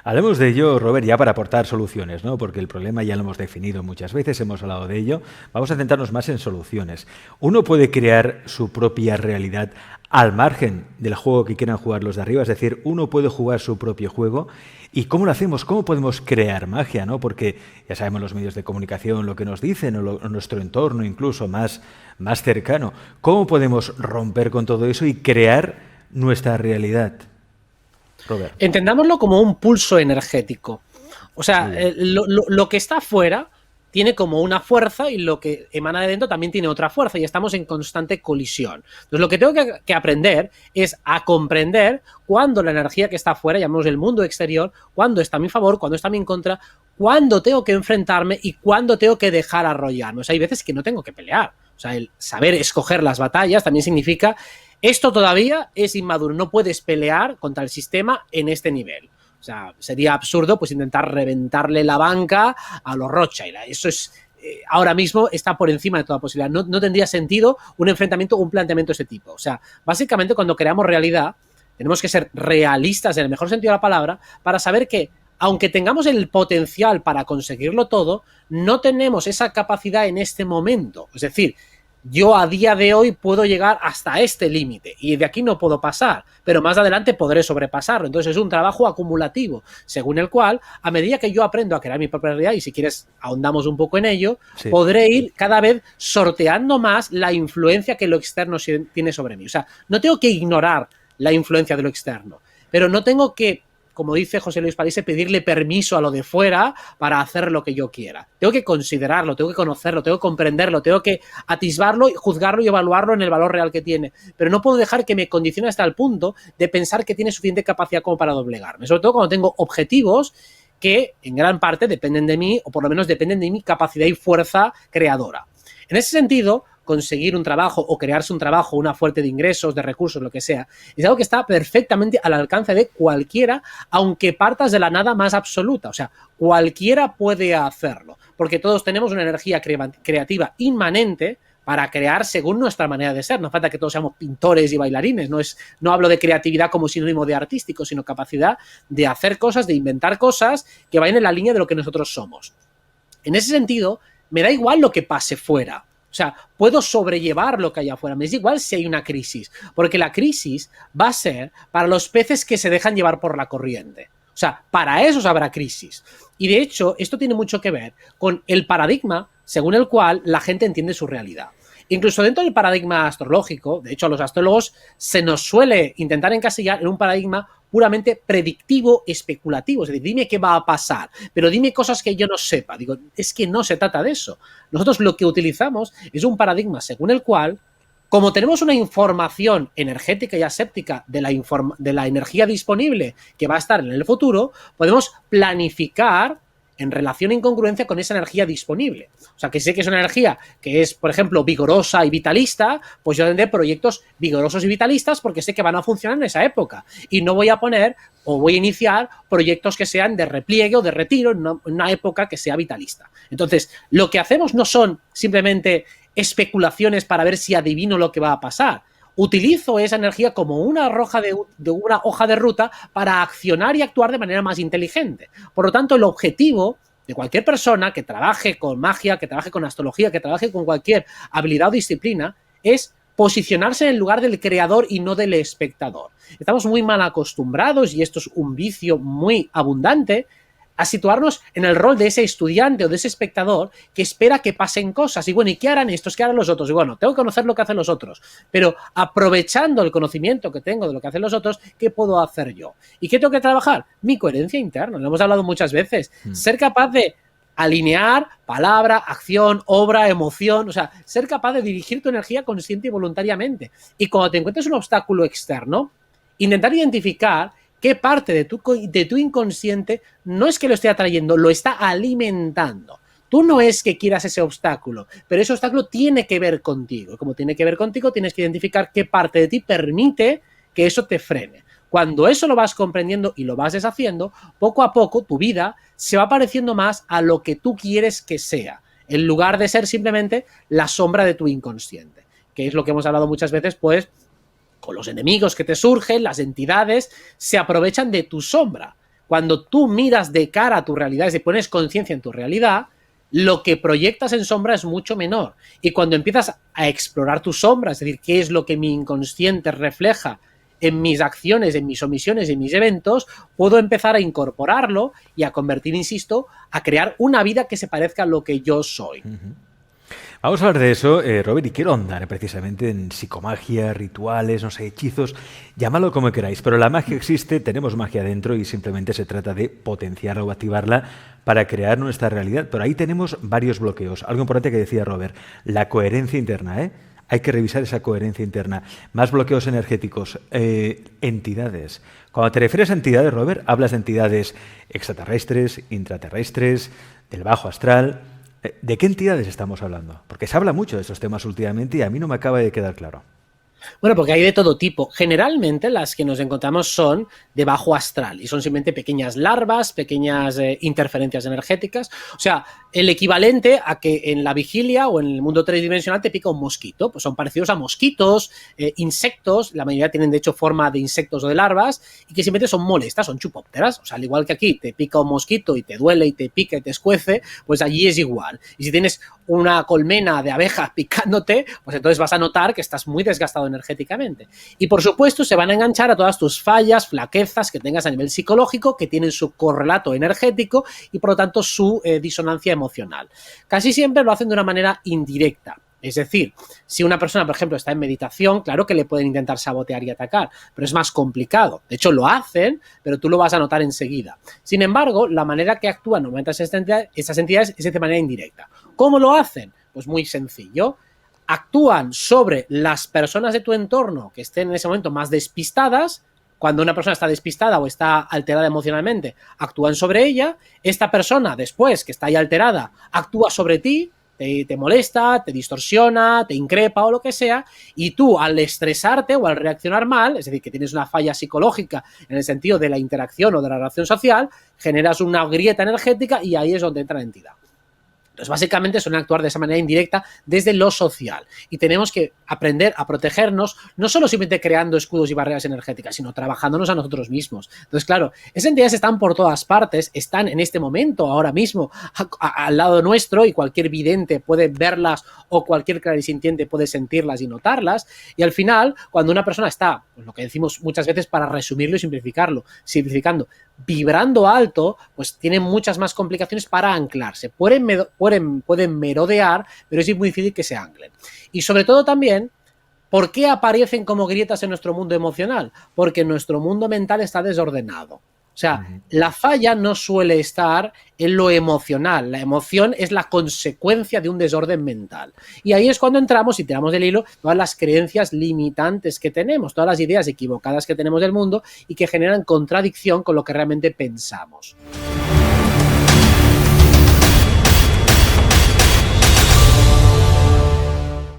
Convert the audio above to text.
Hablemos de ello, Robert, ya para aportar soluciones, ¿no? Porque el problema ya lo hemos definido muchas veces, hemos hablado de ello. Vamos a centrarnos más en soluciones. Uno puede crear su propia realidad al margen del juego que quieran jugar los de arriba, es decir, uno puede jugar su propio juego. ¿Y cómo lo hacemos? ¿Cómo podemos crear magia, ¿no? Porque ya sabemos los medios de comunicación lo que nos dicen, o nuestro entorno incluso más cercano. ¿Cómo podemos romper con todo eso y crear nuestra realidad? Robert. Entendámoslo como un pulso energético. O sea, lo que está afuera tiene como una fuerza y lo que emana de dentro también tiene otra fuerza y estamos en constante colisión. Entonces, lo que tengo que aprender es a comprender cuándo la energía que está afuera, llamamos el mundo exterior, cuándo está a mi favor, cuándo está a mi contra, cuándo tengo que enfrentarme y cuándo tengo que dejar arrollarme. O sea, hay veces que no tengo que pelear. O sea, el saber escoger las batallas también significa esto todavía es inmaduro, no puedes pelear contra el sistema en este nivel. O sea, sería absurdo pues intentar reventarle la banca a los Rothschild. Eso es, ahora mismo está por encima de toda posibilidad. No tendría sentido un enfrentamiento o un planteamiento de ese tipo. O sea, básicamente cuando creamos realidad, tenemos que ser realistas en el mejor sentido de la palabra para saber que aunque tengamos el potencial para conseguirlo todo, no tenemos esa capacidad en este momento. Es decir, yo a día de hoy puedo llegar hasta este límite y de aquí no puedo pasar, pero más adelante podré sobrepasarlo. Entonces es un trabajo acumulativo, según el cual, a medida que yo aprendo a crear mi propia realidad, y si quieres ahondamos un poco en ello, sí, podré ir cada vez sorteando más la influencia que lo externo tiene sobre mí. O sea, no tengo que ignorar la influencia de lo externo, pero no tengo que, como dice José Luis París, pedirle permiso a lo de fuera para hacer lo que yo quiera. Tengo que considerarlo, tengo que conocerlo, tengo que comprenderlo, tengo que atisbarlo, juzgarlo y evaluarlo en el valor real que tiene. Pero no puedo dejar que me condicione hasta el punto de pensar que tiene suficiente capacidad como para doblegarme. Sobre todo cuando tengo objetivos que en gran parte dependen de mí, o por lo menos dependen de mi capacidad y fuerza creadora. En ese sentido, conseguir un trabajo o crearse un trabajo, una fuente de ingresos, de recursos, lo que sea, es algo que está perfectamente al alcance de cualquiera, aunque partas de la nada más absoluta. O sea, cualquiera puede hacerlo, porque todos tenemos una energía creativa inmanente para crear según nuestra manera de ser. No falta que todos seamos pintores y bailarines. No hablo de creatividad como sinónimo de artístico, sino capacidad de hacer cosas, de inventar cosas que vayan en la línea de lo que nosotros somos. En ese sentido, me da igual lo que pase fuera. O sea, puedo sobrellevar lo que hay afuera. Me es igual si hay una crisis, porque la crisis va a ser para los peces que se dejan llevar por la corriente. O sea, para esos habrá crisis. Y de hecho, esto tiene mucho que ver con el paradigma según el cual la gente entiende su realidad. Incluso dentro del paradigma astrológico, de hecho a los astrólogos se nos suele intentar encasillar en un paradigma puramente predictivo, especulativo, es decir, dime qué va a pasar, pero dime cosas que yo no sepa. Digo, es que no se trata de eso. Nosotros lo que utilizamos es un paradigma según el cual, como tenemos una información energética y aséptica de la energía disponible que va a estar en el futuro, podemos planificar en relación e incongruencia con esa energía disponible. O sea, que sé que es una energía que es, por ejemplo, vigorosa y vitalista, pues yo tendré proyectos vigorosos y vitalistas porque sé que van a funcionar en esa época. Y no voy a poner o voy a iniciar proyectos que sean de repliegue o de retiro en una época que sea vitalista. Entonces, lo que hacemos no son simplemente especulaciones para ver si adivino lo que va a pasar. Utilizo esa energía como una hoja de ruta para accionar y actuar de manera más inteligente. Por lo tanto, el objetivo de cualquier persona que trabaje con magia, que trabaje con astrología, que trabaje con cualquier habilidad o disciplina, es posicionarse en el lugar del creador y no del espectador. Estamos muy mal acostumbrados, y esto es un vicio muy abundante, a situarnos en el rol de ese estudiante o de ese espectador que espera que pasen cosas. Y bueno, ¿y qué harán estos? ¿Qué harán los otros? Y bueno, tengo que conocer lo que hacen los otros, pero aprovechando el conocimiento que tengo de lo que hacen los otros, ¿qué puedo hacer yo? ¿Y qué tengo que trabajar? Mi coherencia interna, lo hemos hablado muchas veces. Ser capaz de alinear palabra, acción, obra, emoción, o sea, ser capaz de dirigir tu energía consciente y voluntariamente. Y cuando te encuentres un obstáculo externo, intentar identificar qué parte de tu inconsciente no es que lo esté atrayendo, lo está alimentando. Tú no es que quieras ese obstáculo, pero ese obstáculo tiene que ver contigo. Como tiene que ver contigo, tienes que identificar qué parte de ti permite que eso te frene. Cuando eso lo vas comprendiendo y lo vas deshaciendo, poco a poco tu vida se va pareciendo más a lo que tú quieres que sea, en lugar de ser simplemente la sombra de tu inconsciente, que es lo que hemos hablado muchas veces, pues, con los enemigos que te surgen, las entidades se aprovechan de tu sombra. cuando tú miras de cara a tu realidad, es decir, pones conciencia en tu realidad, lo que proyectas en sombra es mucho menor. Y cuando empiezas a explorar tu sombra, es decir, qué es lo que mi inconsciente refleja en mis acciones, en mis omisiones, en mis eventos, puedo empezar a incorporarlo y a convertir, insisto, a crear una vida que se parezca a lo que yo soy. Vamos a hablar de eso, Robert, y quiero ahondar precisamente en psicomagia, rituales, no sé, hechizos, llámalo como queráis, pero la magia existe, tenemos magia dentro y simplemente se trata de potenciarla o activarla para crear nuestra realidad. Pero ahí tenemos varios bloqueos. Algo importante que decía Robert, la coherencia interna, ¿eh? Hay que revisar esa coherencia interna. Más bloqueos energéticos, entidades. Cuando te refieres a entidades, Robert, hablas de entidades extraterrestres, intraterrestres, del bajo astral. ¿De qué entidades estamos hablando? Porque se habla mucho de estos temas últimamente y a mí no me acaba de quedar claro. Bueno, porque hay de todo tipo. Generalmente las que nos encontramos son de bajo astral y son simplemente pequeñas larvas, pequeñas interferencias energéticas. O sea, el equivalente a que en la vigilia o en el mundo tridimensional te pica un mosquito. Pues son parecidos a mosquitos, insectos, la mayoría tienen de hecho forma de insectos o de larvas y que simplemente son molestas, son chupópteras. O sea, al igual que aquí te pica un mosquito y te duele y te pica y te escuece, pues allí es igual. Y si tienes una colmena de abejas picándote, pues entonces vas a notar que estás muy desgastado energéticamente. Y por supuesto se van a enganchar a todas tus fallas, flaquezas que tengas a nivel psicológico, que tienen su correlato energético y por lo tanto su disonancia emocional. Casi siempre lo hacen de una manera indirecta. Es decir, si una persona, por ejemplo, está en meditación, claro que le pueden intentar sabotear y atacar, pero es más complicado. De hecho, lo hacen, pero tú lo vas a notar enseguida. Sin embargo, la manera que actúan normalmente esas entidades es de manera indirecta. ¿Cómo lo hacen? Pues muy sencillo. Actúan sobre las personas de tu entorno que estén en ese momento más despistadas. Cuando una persona está despistada o está alterada emocionalmente, actúan sobre ella. Esta persona, después que está ahí alterada, actúa sobre ti, te molesta, te distorsiona, te increpa o lo que sea, y tú al estresarte o al reaccionar mal, es decir, que tienes una falla psicológica en el sentido de la interacción o de la relación social, generas una grieta energética y ahí es donde entra la entidad. Entonces, básicamente suelen actuar de esa manera indirecta desde lo social y tenemos que aprender a protegernos, no solo simplemente creando escudos y barreras energéticas, sino trabajándonos a nosotros mismos. Entonces, claro, esas entidades están por todas partes, están en este momento, ahora mismo, al lado nuestro y cualquier vidente puede verlas o cualquier clarisintiente puede sentirlas y notarlas y al final, cuando una persona está, pues lo que decimos muchas veces para resumirlo y simplificando, vibrando alto, pues tiene muchas más complicaciones para anclarse. Pueden merodear, pero es muy difícil que se anclen. Y sobre todo también, ¿por qué aparecen como grietas en nuestro mundo emocional? Porque nuestro mundo mental está desordenado. O sea, la falla no suele estar en lo emocional. La emoción es la consecuencia de un desorden mental. Y ahí es cuando entramos y tiramos del hilo todas las creencias limitantes que tenemos, todas las ideas equivocadas que tenemos del mundo y que generan contradicción con lo que realmente pensamos.